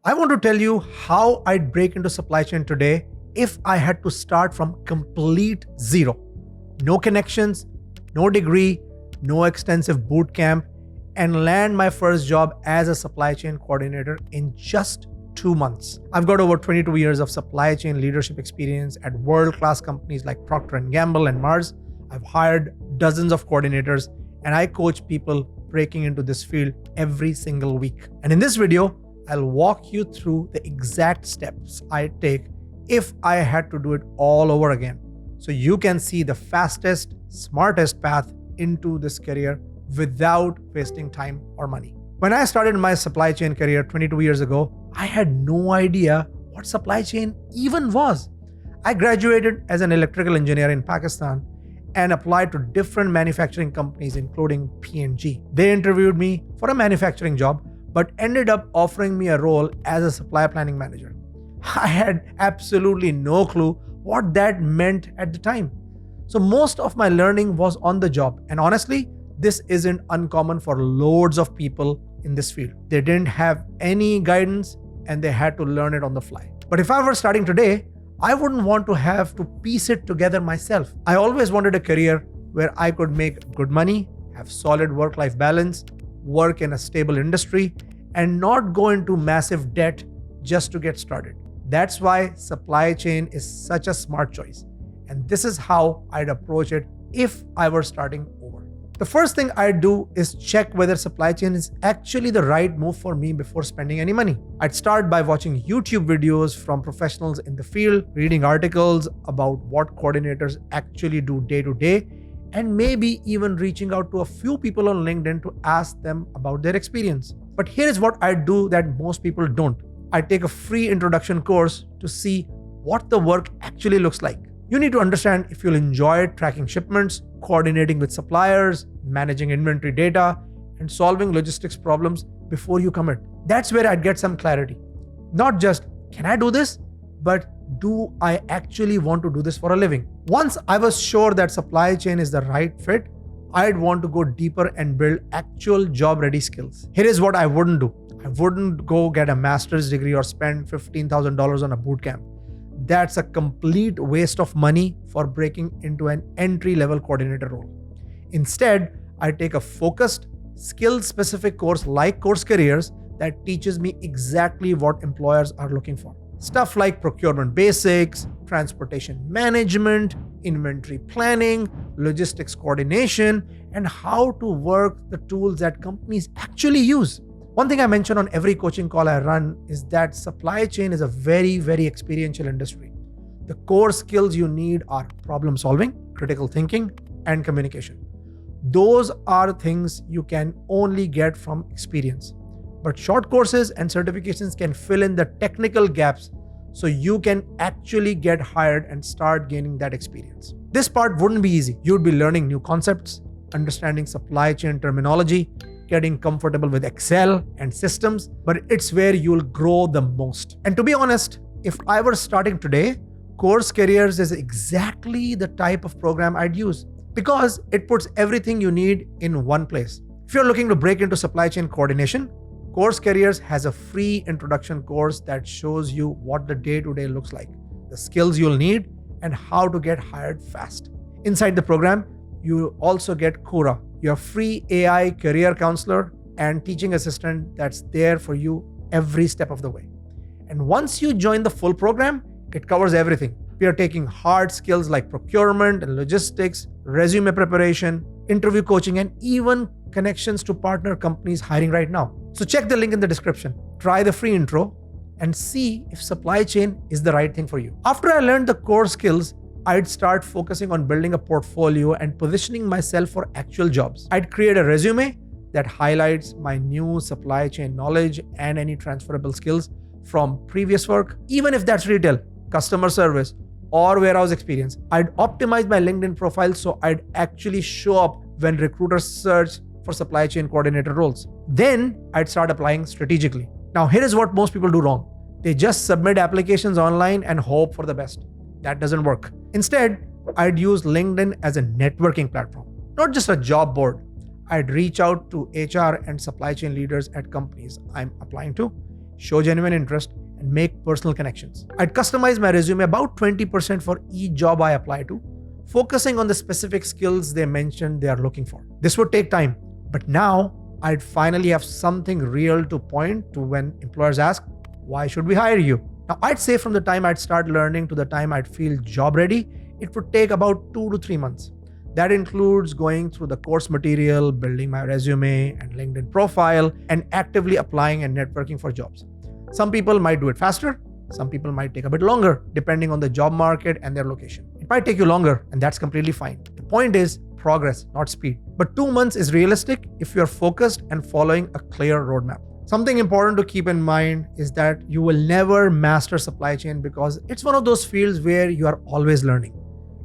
I want to tell you how I'd break into supply chain today if I had to start from complete zero. No connections, no degree, no extensive boot camp, and land my first job as a supply chain coordinator in just 2 months. I've got over 22 years of supply chain leadership experience at world-class companies like Procter & Gamble and Mars. I've hired dozens of coordinators, and I coach people breaking into this field every single week. And in this video, I'll walk you through the exact steps I'd take if I had to do it all over again, so you can see the fastest, smartest path into this career without wasting time or money. When I started my supply chain career 22 years ago, I had no idea what supply chain even was. I graduated as an electrical engineer in Pakistan and applied to different manufacturing companies, including P&G. They interviewed me for a manufacturing job, but ended up offering me a role as a supply planning manager. I had absolutely no clue what that meant at the time. So most of my learning was on the job. And honestly, this isn't uncommon for loads of people in this field. They didn't have any guidance and they had to learn it on the fly. But if I were starting today, I wouldn't want to have to piece it together myself. I always wanted a career where I could make good money, have solid work-life balance, work in a stable industry, and not go into massive debt just to get started. That's why supply chain is such a smart choice. And this is how I'd approach it if I were starting over. The first thing I'd do is check whether supply chain is actually the right move for me before spending any money. I'd start by watching YouTube videos from professionals in the field, reading articles about what coordinators actually do day to day, and maybe even reaching out to a few people on LinkedIn to ask them about their experience. But here is what I do that most people don't. I take a free introduction course to see what the work actually looks like. You need to understand if you'll enjoy tracking shipments, coordinating with suppliers, managing inventory data, and solving logistics problems before you commit. That's where I'd get some clarity. Not just, can I do this? But do I actually want to do this for a living? Once I was sure that supply chain is the right fit, I'd want to go deeper and build actual job-ready skills. Here is what I wouldn't do. I wouldn't go get a master's degree or spend $15,000 on a bootcamp. That's a complete waste of money for breaking into an entry-level coordinator role. Instead, I take a focused, skill-specific course like Course Careers that teaches me exactly what employers are looking for. Stuff like procurement basics, transportation management, inventory planning, logistics coordination, and how to work the tools that companies actually use. One thing I mention on every coaching call I run is that supply chain is a very, very experiential industry. The core skills you need are problem solving, critical thinking, and communication. Those are things you can only get from experience. But short courses and certifications can fill in the technical gaps so you can actually get hired and start gaining that experience. This part wouldn't be easy. You'd be learning new concepts, understanding supply chain terminology, getting comfortable with Excel and systems, but it's where you'll grow the most. And to be honest, if I were starting today, Course Careers is exactly the type of program I'd use because it puts everything you need in one place. If you're looking to break into supply chain coordination, Course Careers has a free introduction course that shows you what the day-to-day looks like, the skills you'll need, and how to get hired fast. Inside the program, you also get Kura, your free AI career counselor and teaching assistant that's there for you every step of the way. And once you join the full program, it covers everything. We are taking hard skills like procurement and logistics, resume preparation, interview coaching, and even connections to partner companies hiring right now. So check the link in the description, try the free intro, and see if supply chain is the right thing for you. After I learned the core skills, I'd start focusing on building a portfolio and positioning myself for actual jobs. I'd create a resume that highlights my new supply chain knowledge and any transferable skills from previous work, even if that's retail, customer service, or warehouse experience. I'd optimize my LinkedIn profile so I'd actually show up when recruiters search for supply chain coordinator roles. Then I'd start applying strategically. Now, here is what most people do wrong. They just submit applications online and hope for the best. That doesn't work. Instead, I'd use LinkedIn as a networking platform, not just a job board. I'd reach out to HR and supply chain leaders at companies I'm applying to, show genuine interest, and make personal connections. I'd customize my resume about 20% for each job I apply to, focusing on the specific skills they mentioned they are looking for. This would take time, but now I'd finally have something real to point to when employers ask, why should we hire you? Now, I'd say from the time I'd start learning to the time I'd feel job ready, it would take about 2 to 3 months. That includes going through the course material, building my resume and LinkedIn profile, and actively applying and networking for jobs. Some people might do it faster. Some people might take a bit longer, depending on the job market and their location. It might take you longer, and that's completely fine. The point is progress, not speed. But 2 months is realistic if you're focused and following a clear roadmap. Something important to keep in mind is that you will never master supply chain because it's one of those fields where you are always learning.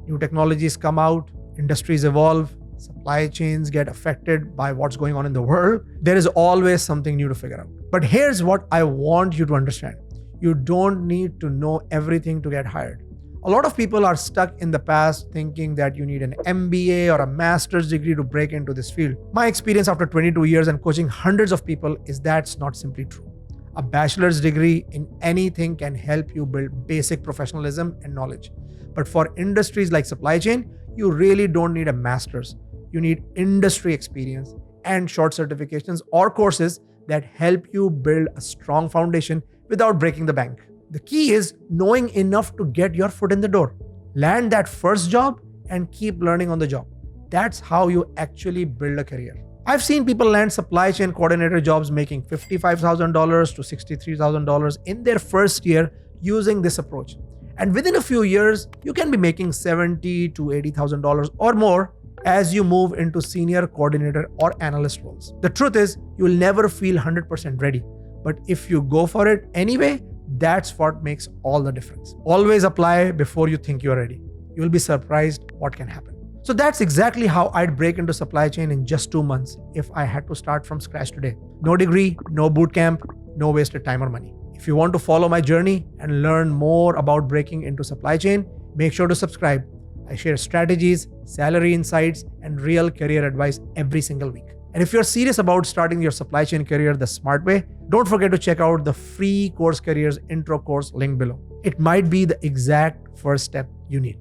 New technologies come out, industries evolve, supply chains get affected by what's going on in the world. There is always something new to figure out. But here's what I want you to understand. You don't need to know everything to get hired. A lot of people are stuck in the past thinking that you need an MBA or a master's degree to break into this field. My experience after 22 years and coaching hundreds of people is that's not simply true. A bachelor's degree in anything can help you build basic professionalism and knowledge. But for industries like supply chain, you really don't need a master's. You need industry experience and short certifications or courses that help you build a strong foundation without breaking the bank. The key is knowing enough to get your foot in the door. Land that first job and keep learning on the job. That's how you actually build a career. I've seen people land supply chain coordinator jobs making $55,000 to $63,000 in their first year using this approach. And within a few years, you can be making $70,000 to $80,000 or more as you move into senior coordinator or analyst roles. The truth is, you will never feel 100% ready. But if you go for it anyway, that's what makes all the difference. Always apply before you think you're ready. You'll be surprised what can happen. So that's exactly how I'd break into supply chain in just 2 months if I had to start from scratch today. No degree, no bootcamp, no wasted time or money. If you want to follow my journey and learn more about breaking into supply chain, make sure to subscribe. I share strategies, salary insights, and real career advice every single week. And if you're serious about starting your supply chain career the smart way, don't forget to check out the free Course Careers intro course link below. It might be the exact first step you need.